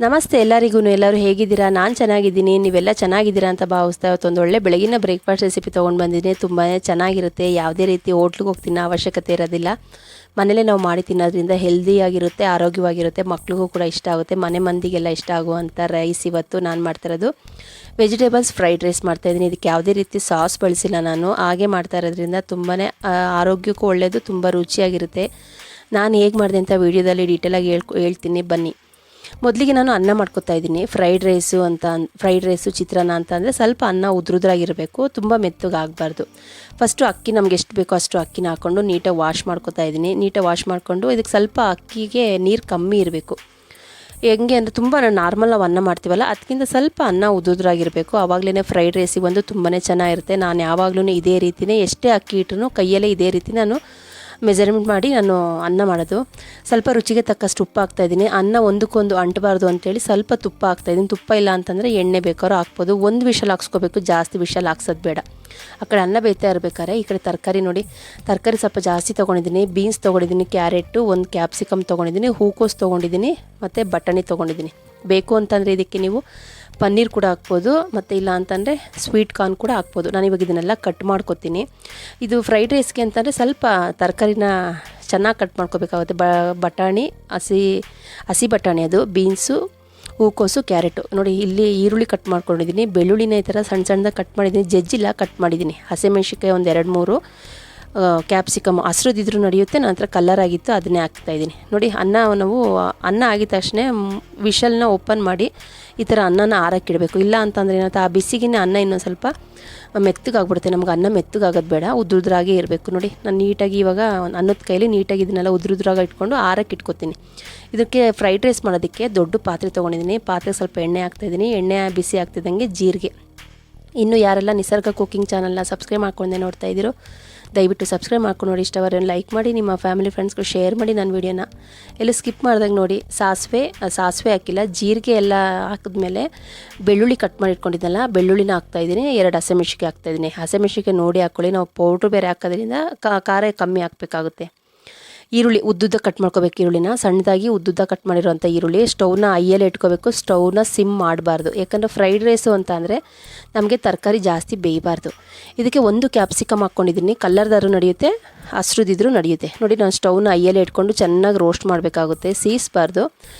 ನಮಸ್ತೆ ಎಲ್ಲರಿಗೂ. ಎಲ್ಲರೂ ಹೇಗಿದ್ದೀರಾ? ನಾನು ಚೆನ್ನಾಗಿದ್ದೀನಿ, ನೀವೆಲ್ಲ ಚೆನ್ನಾಗಿದ್ದೀರಾ ಅಂತ ಭಾವಿಸ್ತಾ ಇವತ್ತೊಂದು ಒಳ್ಳೆ ಬೆಳಗಿನ ಬ್ರೇಕ್ಫಾಸ್ಟ್ ರೆಸಿಪಿ ತೊಗೊಂಡು ಬಂದಿದ್ದೀನಿ. ತುಂಬಾ ಚೆನ್ನಾಗಿರುತ್ತೆ. ಯಾವುದೇ ರೀತಿ ಹೋಟ್ಲಿಗೆ ಹೋಗಿ ತಿನ್ನೋ ಅವಶ್ಯಕತೆ ಇರೋದಿಲ್ಲ. ಮನೇಲೇ ನಾವು ಮಾಡಿ ತಿನ್ನೋದ್ರಿಂದ ಹೆಲ್ದಿಯಾಗಿರುತ್ತೆ, ಆರೋಗ್ಯವಾಗಿರುತ್ತೆ, ಮಕ್ಳಿಗೂ ಕೂಡ ಇಷ್ಟ ಆಗುತ್ತೆ, ಮನೆ ಮಂದಿಗೆಲ್ಲ ಇಷ್ಟ ಆಗುವಂಥ ರೈಸ್. ಇವತ್ತು ನಾನು ಮಾಡ್ತಾಯಿರೋದು ವೆಜಿಟೇಬಲ್ಸ್ ಫ್ರೈಡ್ ರೈಸ್ ಮಾಡ್ತಾಯಿದ್ದೀನಿ. ಇದಕ್ಕೆ ಯಾವುದೇ ರೀತಿ ಸಾಸ್ ಬಳಸಿಲ್ಲ, ನಾನು ಹಾಗೆ ಮಾಡ್ತಾ ಇರೋದ್ರಿಂದ ತುಂಬಾ ಆರೋಗ್ಯಕ್ಕೂ ಒಳ್ಳೆಯದು, ತುಂಬ ರುಚಿಯಾಗಿರುತ್ತೆ. ನಾನು ಹೇಗೆ ಮಾಡಿದೆ ಅಂತ ವೀಡಿಯೋದಲ್ಲಿ ಡೀಟೇಲಾಗಿ ಹೇಳ್ತೀನಿ ಬನ್ನಿ. ಮೊದಲಿಗೆ ನಾನು ಅನ್ನ ಮಾಡ್ಕೊತಾ ಇದ್ದೀನಿ. ಫ್ರೈಡ್ ರೈಸು ಚಿತ್ರಾನ್ನ ಅಂತ ಅಂದರೆ ಸ್ವಲ್ಪ ಅನ್ನ ಉದ್ರುದ್ರಾಗಿರಬೇಕು, ತುಂಬ ಮೆತ್ತಗೆ ಆಗಬಾರ್ದು. ಫಸ್ಟು ಅಕ್ಕಿ ನಮ್ಗೆ ಎಷ್ಟು ಬೇಕೋ ಅಷ್ಟು ಅಕ್ಕಿನ ಹಾಕ್ಕೊಂಡು ನೀಟಾಗಿ ವಾಶ್ ಮಾಡ್ಕೊತಾ ಇದ್ದೀನಿ. ನೀಟಾಗಿ ವಾಶ್ ಮಾಡಿಕೊಂಡು ಇದಕ್ಕೆ ಸ್ವಲ್ಪ ಅಕ್ಕಿಗೆ ನೀರು ಕಮ್ಮಿ ಇರಬೇಕು. ಹೆಂಗೆ ಅಂದರೆ ತುಂಬ ನಾರ್ಮಲ್ ನಾವು ಅನ್ನ ಮಾಡ್ತೀವಲ್ಲ ಅದಕ್ಕಿಂತ ಸ್ವಲ್ಪ ಅನ್ನ ಉದ್ರುದ್ರಾಗಿರಬೇಕು. ಆವಾಗಲೇ ಫ್ರೈಡ್ ರೈಸಿಗೆ ಒಂದು ತುಂಬಾ ಚೆನ್ನಾಗಿರುತ್ತೆ. ನಾನು ಯಾವಾಗಲೂ ಇದೇ ರೀತಿಯೇ ಎಷ್ಟೇ ಅಕ್ಕಿ ಇಟ್ಟರು ಕೈಯಲ್ಲೇ ಇದೇ ರೀತಿ ನಾನು ಮೆಜರ್ಮೆಂಟ್ ಮಾಡಿ ನಾನು ಅನ್ನ ಮಾಡೋದು. ಸ್ವಲ್ಪ ರುಚಿಗೆ ತಕ್ಕಷ್ಟು ಉಪ್ಪು ಹಾಕ್ತಾಯಿದ್ದೀನಿ. ಅನ್ನ ಒಂದಕ್ಕೊಂದು ಅಂಟಬಾರ್ದು ಅಂತೇಳಿ ಸ್ವಲ್ಪ ತುಪ್ಪ ಹಾಕ್ತಾಯಿದ್ದೀನಿ. ತುಪ್ಪ ಇಲ್ಲ ಅಂತಂದರೆ ಎಣ್ಣೆ ಬೇಕಾದ್ರೂ ಹಾಕ್ಬೋದು. ಒಂದು ವಿಷಲ್ ಹಾಕ್ಸ್ಕೋಬೇಕು, ಜಾಸ್ತಿ ವಿಷಲ್ ಹಾಕ್ಸೋದು ಬೇಡ. ಆ ಕಡೆ ಅನ್ನ ಬೇಯ್ತಾ ಇರಬೇಕಾದ್ರೆ ಈ ಕಡೆ ತರಕಾರಿ ನೋಡಿ, ತರಕಾರಿ ಸ್ವಲ್ಪ ಜಾಸ್ತಿ ತೊಗೊಂಡಿದ್ದೀನಿ. ಬೀನ್ಸ್ ತೊಗೊಂಡಿದ್ದೀನಿ, ಕ್ಯಾರೆಟು, ಒಂದು ಕ್ಯಾಪ್ಸಿಕಮ್ ತೊಗೊಂಡಿದ್ದೀನಿ, ಹೂಕೋಸು ತೊಗೊಂಡಿದ್ದೀನಿ, ಮತ್ತು ಬಟಾಣಿ ತೊಗೊಂಡಿದ್ದೀನಿ. ಬೇಕು ಅಂತಂದರೆ ಇದಕ್ಕೆ ನೀವು ಪನ್ನೀರ್ ಕೂಡ ಹಾಕ್ಬೋದು, ಮತ್ತು ಇಲ್ಲ ಅಂತಂದರೆ ಸ್ವೀಟ್ ಕಾರ್ನ್ ಕೂಡ ಹಾಕ್ಬೋದು. ನಾನು ಇವಾಗ ಇದನ್ನೆಲ್ಲ ಕಟ್ ಮಾಡ್ಕೊತೀನಿ. ಇದು ಫ್ರೈಡ್ ರೈಸ್ಗೆ ಅಂತಂದರೆ ಸ್ವಲ್ಪ ತರಕಾರಿನ ಚೆನ್ನಾಗಿ ಕಟ್ ಮಾಡ್ಕೋಬೇಕಾಗುತ್ತೆ. ಬಟಾಣಿ ಹಸಿ ಬಟಾಣಿ, ಅದು ಬೀನ್ಸು, ಹೂಕೋಸು, ಕ್ಯಾರೆಟು. ನೋಡಿ ಇಲ್ಲಿ ಈರುಳ್ಳಿ ಕಟ್ ಮಾಡ್ಕೊಂಡಿದ್ದೀನಿ, ಬೆಳ್ಳುಳ್ಳಿನ ಈ ಥರ ಸಣ್ಣ ಸಣ್ಣದಾಗಿ ಕಟ್ ಮಾಡಿದ್ದೀನಿ, ಜಜ್ಜಿಲ್ಲ ಕಟ್ ಮಾಡಿದ್ದೀನಿ. ಹಸಿಮೆಣ್ಸಿನ್ಕಾಯಿ ಒಂದು 2-3, ಕ್ಯಾಪ್ಸಿಕಮ್ ಹಸ್ರದಿದ್ರೂ ನಡೆಯುತ್ತೆ. ನಂತರ ಕಲರ್ ಆಗಿತ್ತು ಅದನ್ನೇ ಹಾಕ್ತಾಯಿದ್ದೀನಿ. ನೋಡಿ ನಾವು ಅನ್ನ ಆಗಿದ ತಕ್ಷಣ ವಿಷಲ್ನ ಓಪನ್ ಮಾಡಿ ಈ ಥರ ಅನ್ನನ ಆರಕ್ಕಿಡಬೇಕು. ಇಲ್ಲ ಅಂತಂದರೆ ಏನಾಗುತ್ತೆ, ಆ ಬಿಸಿಗಿನ ಅನ್ನ ಇನ್ನೊಂದು ಸ್ವಲ್ಪ ಮೆತ್ತಗಾಗ್ಬಿಡುತ್ತೆ. ನಮ್ಗೆ ಅನ್ನ ಮೆತ್ತಗಾಗೋದು ಬೇಡ, ಉದ್ರುದ್ರಾಗೇ ಇರಬೇಕು. ನೋಡಿ ನಾನು ನೀಟಾಗಿ ಇವಾಗ ಅನ್ನದ ಕೈಲಿ ನೀಟಾಗಿ ಇದನ್ನೆಲ್ಲ ಉದ್ರುದ್ರಾಗ ಇಟ್ಕೊಂಡು ಆರಕ್ಕೆ ಇಟ್ಕೊತೀನಿ. ಇದಕ್ಕೆ ಫ್ರೈಡ್ ರೈಸ್ ಮಾಡೋದಕ್ಕೆ ದೊಡ್ಡ ಪಾತ್ರೆ ತೊಗೊಂಡಿದ್ದೀನಿ. ಪಾತ್ರೆಗೆ ಸ್ವಲ್ಪ ಎಣ್ಣೆ ಹಾಕ್ತಾಯಿದ್ದೀನಿ. ಎಣ್ಣೆ ಬಿಸಿ ಆಗ್ತಿದ್ದಂಗೆ ಜೀರಿಗೆ. ಇನ್ನು ಯಾರೆಲ್ಲ ನಿಸರ್ಗ ಕುಕಿಂಗ್ ಚಾನಲ್ನ ಸಬ್ಸ್ಕ್ರೈಬ್ ಮಾಡ್ಕೊಂಡೆ ನೋಡ್ತಾ ಇದ್ದೀರೋ ದಯವಿಟ್ಟು ಸಬ್ಸ್ಕ್ರೈಬ್ ಮಾಡ್ಕೊಂಡು ನೋಡಿ. ಇಷ್ಟವರೆ ಲೈಕ್ ಮಾಡಿ, ನಿಮ್ಮ ಫ್ಯಾಮಿಲಿ ಫ್ರೆಂಡ್ಸ್ಗಳು ಶೇರ್ ಮಾಡಿ ನನ್ನ ವೀಡಿಯೋನ. ಎಲ್ಲ ಸ್ಕಿಪ್ ಮಾಡಿದಾಗ ನೋಡಿ. ಸಾಸಿವೆ ಹಾಕಿಲ್ಲ, ಜೀರಿಗೆ ಎಲ್ಲ ಹಾಕಿದ್ಮೇಲೆ ಬೆಳ್ಳುಳ್ಳಿ ಕಟ್ ಮಾಡಿ ಇಟ್ಕೊಂಡಿದ್ದಲ್ಲ, ಬೆಳ್ಳುಳ್ಳಿನ ಹಾಕ್ತಾಯಿದ್ದೀನಿ. 2 ಹಸಿಮೆಣ್ಸಿನ್ಕಾಯಿ ಹಾಕ್ತಾಯಿದ್ದೀನಿ. ಹಸಿಮೆಣ್ಸಿನ್ಕಾಯಿ ನೋಡಿ ಹಾಕ್ಕೊಳ್ಳಿ, ನಾವು ಪೌಡ್ರು ಬೇರೆ ಹಾಕೋದ್ರಿಂದ ಖಾರ ಕಮ್ಮಿ ಹಾಕಬೇಕಾಗುತ್ತೆ. ಈರುಳ್ಳಿ ಉದ್ದುದ್ದ ಕಟ್ ಮಾಡ್ಕೋಬೇಕು. ಈರುಳ್ಳಿನ ಸಣ್ಣದಾಗಿ ಉದ್ದುದ್ದ ಕಟ್ ಮಾಡಿರೋಂಥ ಈರುಳ್ಳಿ. ಸ್ಟವ್ನ ಹೈಯಲ್ಲೇ ಇಟ್ಕೋಬೇಕು, ಸ್ಟವ್ನ ಸಿಮ್ ಮಾಡಬಾರ್ದು. ಯಾಕಂದರೆ ಫ್ರೈಡ್ ರೈಸು ಅಂತ ಅಂದರೆ ನಮಗೆ ತರಕಾರಿ ಜಾಸ್ತಿ ಬೇಯಬಾರ್ದು. ಇದಕ್ಕೆ 1 ಕ್ಯಾಪ್ಸಿಕಮ್ ಹಾಕ್ಕೊಂಡಿದ್ದೀನಿ. ಕಲ್ಲರ್ದಾರು ನಡೆಯುತ್ತೆ, ಹಸ್ರದಿದ್ರೂ ನಡೆಯುತ್ತೆ. ನೋಡಿ ನಾನು ಸ್ಟವ್ನ ಹೈಯಲ್ಲೇ ಇಟ್ಕೊಂಡು ಚೆನ್ನಾಗಿ ರೋಸ್ಟ್ ಮಾಡಬೇಕಾಗುತ್ತೆ, ಸೀಸ್ಬಾರ್ದು.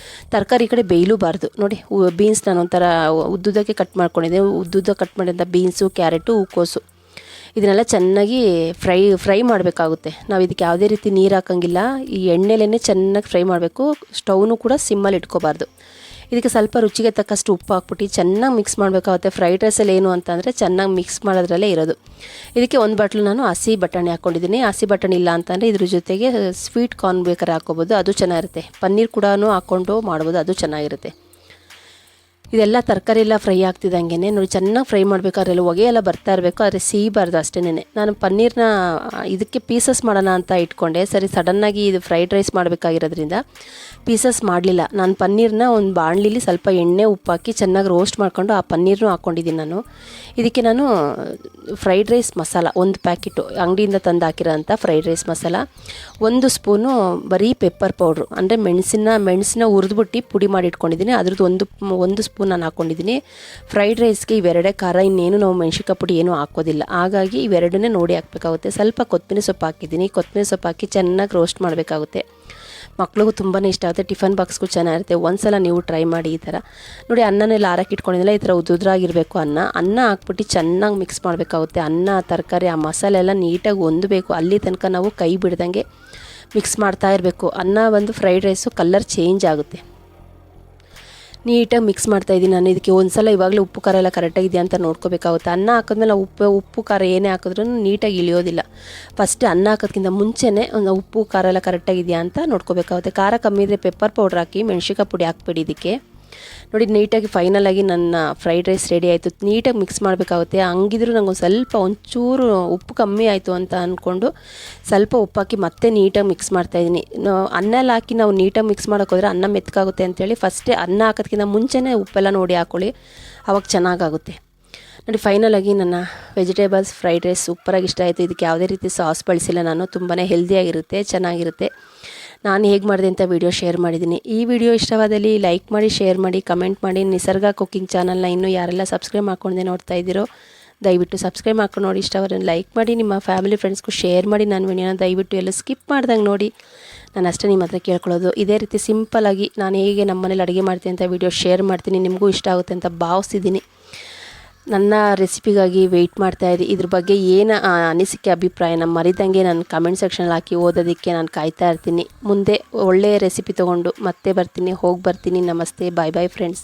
ತರಕಾರಿ ಈ ಕಡೆ ಬೇಯಲೂಬಾರ್ದು. ನೋಡಿ ಬೀನ್ಸ್ ನಾನು ಒಂಥರ ಉದ್ದುದ್ದಕ್ಕೆ ಕಟ್ ಮಾಡ್ಕೊಂಡಿದ್ದೆ. ಉದ್ದುದ್ದ ಕಟ್ ಮಾಡಿದಂಥ ಬೀನ್ಸು, ಕ್ಯಾರೆಟು, ಹೂಕೋಸು ಇದನ್ನೆಲ್ಲ ಚೆನ್ನಾಗಿ ಫ್ರೈ ಮಾಡಬೇಕಾಗುತ್ತೆ. ನಾವು ಇದಕ್ಕೆ ಯಾವುದೇ ರೀತಿ ನೀರು ಹಾಕೋಂಗಿಲ್ಲ, ಈ ಎಣ್ಣೆಲೇ ಚೆನ್ನಾಗಿ ಫ್ರೈ ಮಾಡಬೇಕು. ಸ್ಟವ್ನು ಕೂಡ ಸಿಮ್ಮಲ್ಲಿ ಇಟ್ಕೋಬಾರ್ದು. ಇದಕ್ಕೆ ಸ್ವಲ್ಪ ರುಚಿಗೆ ತಕ್ಕಷ್ಟು ಉಪ್ಪು ಹಾಕ್ಬಿಟ್ಟು ಚೆನ್ನಾಗಿ ಮಿಕ್ಸ್ ಮಾಡಬೇಕಾಗುತ್ತೆ. ಫ್ರೈಡ್ ರೈಸಲ್ಲಿ ಏನು ಅಂತಂದರೆ ಚೆನ್ನಾಗಿ ಮಿಕ್ಸ್ ಮಾಡೋದ್ರಲ್ಲೇ ಇರೋದು. ಇದಕ್ಕೆ 1 ಬಾಟ್ಲು ನಾನು ಹಸಿ ಬಟಾಣಿ ಹಾಕ್ಕೊಂಡಿದ್ದೀನಿ. ಹಸಿ ಬಟಾಣಿ ಇಲ್ಲ ಅಂತಂದರೆ ಇದ್ರ ಜೊತೆಗೆ ಸ್ವೀಟ್ ಕಾರ್ನ್ ಬೇಕಾದ್ರೆ ಹಾಕ್ಕೋಬೋದು, ಅದು ಚೆನ್ನಾಗಿರುತ್ತೆ. ಪನ್ನೀರ್ ಕೂಡ ಹಾಕ್ಕೊಂಡು ಮಾಡ್ಬೋದು, ಅದು ಚೆನ್ನಾಗಿರುತ್ತೆ. ಇದೆಲ್ಲ ತರಕಾರಿ ಎಲ್ಲ ಫ್ರೈ ಆಗ್ತಿದ್ದಂಗೆ ನೋಡಿ ಚೆನ್ನಾಗಿ ಫ್ರೈ ಮಾಡಬೇಕಾದ್ರೆ ಎಲ್ಲ ಹೊಗೆ ಎಲ್ಲ ಬರ್ತಾ ಇರಬೇಕು, ಆದರೆ ಸಿಹಿಬಾರ್ದು ಅಷ್ಟೇನೆ. ನಾನು ಪನ್ನೀರ್ನ ಇದಕ್ಕೆ ಪೀಸಸ್ ಮಾಡೋಣ ಅಂತ ಇಟ್ಕೊಂಡೆ. ಸರಿ ಸಡನ್ನಾಗಿ ಇದು ಫ್ರೈಡ್ ರೈಸ್ ಮಾಡಬೇಕಾಗಿರೋದ್ರಿಂದ ಪೀಸಸ್ ಮಾಡಲಿಲ್ಲ. ನಾನು ಪನ್ನೀರ್ನ ಒಂದು ಬಾಣಲಿಲಿ ಸ್ವಲ್ಪ ಎಣ್ಣೆ ಉಪ್ಪು ಹಾಕಿ ಚೆನ್ನಾಗಿ ರೋಸ್ಟ್ ಮಾಡ್ಕೊಂಡು ಆ ಪನ್ನೀರ್ನೂ ಹಾಕ್ಕೊಂಡಿದ್ದೀನಿ ನಾನು. ಇದಕ್ಕೆ ನಾನು ಫ್ರೈಡ್ ರೈಸ್ ಮಸಾಲ 1 ಪ್ಯಾಕೆಟು ಅಂಗಡಿಯಿಂದ ತಂದು ಹಾಕಿರೋಂಥ ಫ್ರೈಡ್ ರೈಸ್ ಮಸಾಲ, 1 ಸ್ಪೂನು ಬರೀ ಪೆಪ್ಪರ್ ಪೌಡ್ರು ಅಂದರೆ ಮೆಣಸನ್ನ ಹುರಿದ್ಬಿಟ್ಟು ಪುಡಿ ಮಾಡಿ ಇಟ್ಕೊಂಡಿದ್ದೀನಿ. ಅದ್ರದ್ದು ಒಂದು ಸ್ಪೂನ್ ನಾನು ಹಾಕ್ಕೊಂಡಿದ್ದೀನಿ. ಫ್ರೈಡ್ ರೈಸ್ಗೆ ಇವೆರಡೇ ಖಾರ, ಇನ್ನೇನು ನಾವು ಮೆಣಸಿನ್ಕಾಯಿ ಪುಡಿ ಏನೂ ಹಾಕೋದಿಲ್ಲ. ಹಾಗಾಗಿ ಇವೆರಡನ್ನೇ ನೋಡಿ ಹಾಕಬೇಕಾಗುತ್ತೆ. ಸ್ವಲ್ಪ ಕೊತ್ತಂಬರಿ ಸೊಪ್ಪು ಹಾಕಿದ್ದೀನಿ. ಕೊತ್ತಂಬರಿ ಸೊಪ್ಪು ಹಾಕಿ ಚೆನ್ನಾಗಿ ರೋಸ್ಟ್ ಮಾಡಬೇಕಾಗುತ್ತೆ. ಮಕ್ಳಿಗೂ ತುಂಬಾ ಇಷ್ಟ ಆಗುತ್ತೆ, ಟಿಫನ್ ಬಾಕ್ಸ್ಗೂ ಚೆನ್ನಾಗಿರುತ್ತೆ. ಒಂದ್ಸಲ ನೀವು ಟ್ರೈ ಮಾಡಿ ಈ ಥರ. ನೋಡಿ ಅನ್ನನೆಲ್ಲ ಆರಕ್ಕೆ ಇಟ್ಕೊಂಡಿದ್ದಿಲ್ಲ, ಈ ಥರ ಉದ್ರಾಗಿರಬೇಕು. ಅನ್ನ ಹಾಕ್ಬಿಟ್ಟು ಚೆನ್ನಾಗಿ ಮಿಕ್ಸ್ ಮಾಡಬೇಕಾಗುತ್ತೆ. ಅನ್ನ ತರಕಾರಿ ಆ ಮಸಾಲೆ ಎಲ್ಲ ನೀಟಾಗಿ ಹೊಂದಬೇಕು. ಅಲ್ಲಿ ತನಕ ನಾವು ಕೈ ಬಿಡ್ದಂಗೆ ಮಿಕ್ಸ್ ಮಾಡ್ತಾ ಇರಬೇಕು. ಅನ್ನ ಫ್ರೈಡ್ ರೈಸು ಕಲರ್ ಚೇಂಜ್ ಆಗುತ್ತೆ. ನೀಟಾಗಿ ಮಿಕ್ಸ್ ಮಾಡ್ತಾಯಿದ್ದೀನಿ ನಾನು. ಇದಕ್ಕೆ ಒಂದ್ಸಲ ಇವಾಗಲೇ ಉಪ್ಪು ಖಾರ ಎಲ್ಲ ಕರೆಕ್ಟಾಗಿದೆಯಾ ಅಂತ ನೋಡ್ಕೋಬೇಕಾಗುತ್ತೆ. ಅನ್ನ ಹಾಕಿದ್ಮೇಲೆ ಉಪ್ಪು ಖಾರ ಏನೇ ಹಾಕಿದ್ರೂ ನೀಟಾಗಿ ಇಳಿಯೋದಿಲ್ಲ. ಫಸ್ಟ್ ಅನ್ನ ಹಾಕೋದ್ಕಿಂತ ಮುಂಚೆನೇ ಒಂದು ಉಪ್ಪು ಖಾರ ಎಲ್ಲ ಕರೆಕ್ಟಾಗಿದೆಯಾ ಅಂತ ನೋಡ್ಕೋಬೇಕಾಗುತ್ತೆ. ಖಾರ ಕಮ್ಮಿ ಇದ್ದರೆ ಪೆಪ್ಪರ್ ಪೌಡ್ರ್ ಹಾಕಿ, ಮೆಣಸಿನ್ಕಾಯಿ ಪುಡಿ ಹಾಕ್ಬೇಡಿ ಇದಕ್ಕೆ. ನೋಡಿ ನೀಟಾಗಿ ಫೈನಲಾಗಿ ನನ್ನ ಫ್ರೈಡ್ ರೈಸ್ ರೆಡಿ ಆಯಿತು. ನೀಟಾಗಿ ಮಿಕ್ಸ್ ಮಾಡಬೇಕಾಗುತ್ತೆ. ಹಂಗಿದ್ರೂ ನಂಗೆ ಸ್ವಲ್ಪ ಒಂಚೂರು ಉಪ್ಪು ಕಮ್ಮಿ ಆಯಿತು ಅಂತ ಅಂದ್ಕೊಂಡು ಸ್ವಲ್ಪ ಉಪ್ಪು ಹಾಕಿ ಮತ್ತೆ ನೀಟಾಗಿ ಮಿಕ್ಸ್ ಮಾಡ್ತಾಯಿದ್ದೀನಿ. ಅನ್ನ ಎಲ್ಲ ಹಾಕಿ ನಾವು ನೀಟಾಗಿ ಮಿಕ್ಸ್ ಮಾಡೋಕ್ಕೋದ್ರೆ ಅನ್ನ ಮೆತ್ತಗಾಗುತ್ತೆ ಅಂತೇಳಿ ಫಸ್ಟೇ ಅನ್ನ ಹಾಕೋದ್ಕಿಂತ ಮುಂಚೆನೇ ಉಪ್ಪೆಲ್ಲ ನೋಡಿ ಹಾಕ್ಕೊಳ್ಳಿ, ಆವಾಗ ಚೆನ್ನಾಗಾಗುತ್ತೆ. ನೋಡಿ ಫೈನಲಾಗಿ ನನ್ನ ವೆಜಿಟೇಬಲ್ಸ್ ಫ್ರೈಡ್ ರೈಸ್ ಸೂಪರಾಗಿ ಇಷ್ಟ ಆಯಿತು. ಇದಕ್ಕೆ ಯಾವುದೇ ರೀತಿ ಸಾಸ್ ಬಳಸಿಲ್ಲ ನಾನು. ತುಂಬಾ ಹೆಲ್ದಿಯಾಗಿರುತ್ತೆ, ಚೆನ್ನಾಗಿರುತ್ತೆ. ನಾನು ಹೇಗೆ ಮಾಡಿದೆ ಅಂತ ವಿಡಿಯೋ ಶೇರ್ ಮಾಡಿದ್ದೀನಿ. ಈ ವಿಡಿಯೋ ಇಷ್ಟವಾದಲ್ಲಿ ಲೈಕ್ ಮಾಡಿ, ಶೇರ್ ಮಾಡಿ, ಕಮೆಂಟ್ ಮಾಡಿ. ನಿಸರ್ಗ ಕುಕ್ಕಿಂಗ್ ಚಾನಲ್ನ ಇನ್ನೂ ಯಾರೆಲ್ಲ ಸಬ್ಸ್ಕ್ರೈಬ್ ಮಾಡ್ಕೊಂಡೆ ನೋಡ್ತಾ ಇದ್ದೀರೋ ದಯವಿಟ್ಟು ಸಬ್ಸ್ಕ್ರೈಬ್ ಮಾಡ್ಕೊಂಡು ನೋಡಿ. ಇಷ್ಟವರನ್ನು ಲೈಕ್ ಮಾಡಿ, ನಿಮ್ಮ ಫ್ಯಾಮಿಲಿ ಫ್ರೆಂಡ್ಸ್ಗೂ ಶೇರ್ ಮಾಡಿ. ನನ್ನ ವಿಡಿಯೋನ ದಯವಿಟ್ಟು ಎಲ್ಲ ಸ್ಕಿಪ್ ಮಾಡ್ದಂಗೆ ನೋಡಿ. ನಾನು ಅಷ್ಟೇ ನಿಮ್ಮ ಹತ್ರ ಕೇಳ್ಕೊಳ್ಳೋದು. ಇದೇ ರೀತಿ ಸಿಂಪಲಾಗಿ ನಾನು ಹೇಗೆ ನಮ್ಮ ಮನೇಲಿ ಅಡುಗೆ ಮಾಡ್ತೀನಿ ಅಂತ ವಿಡಿಯೋ ಶೇರ್ ಮಾಡ್ತೀನಿ. ನಿಮಗೂ ಇಷ್ಟ ಆಗುತ್ತೆ ಅಂತ ಭಾವಿಸಿದ್ದೀನಿ. ನನ್ನ ರೆಸಿಪಿಗಾಗಿ ವೆಯ್ಟ್ ಮಾಡ್ತಾಯಿರಿ. ಇದ್ರ ಬಗ್ಗೆ ಏನು ಅನಿಸಿಕೆ ಅಭಿಪ್ರಾಯನ ಮರಿದಂಗೆ ನಾನು ಕಮೆಂಟ್ ಸೆಕ್ಷನಲ್ಲಿ ಹಾಕಿ ಓದೋದಕ್ಕೆ ನಾನು ಕಾಯ್ತಾ ಇರ್ತೀನಿ. ಮುಂದೆ ಒಳ್ಳೆಯ ರೆಸಿಪಿ ತೊಗೊಂಡು ಮತ್ತೆ ಬರ್ತೀನಿ. ಹೋಗಿ ಬರ್ತೀನಿ. ನಮಸ್ತೆ, ಬಾಯ್ ಬಾಯ್ ಫ್ರೆಂಡ್ಸ್.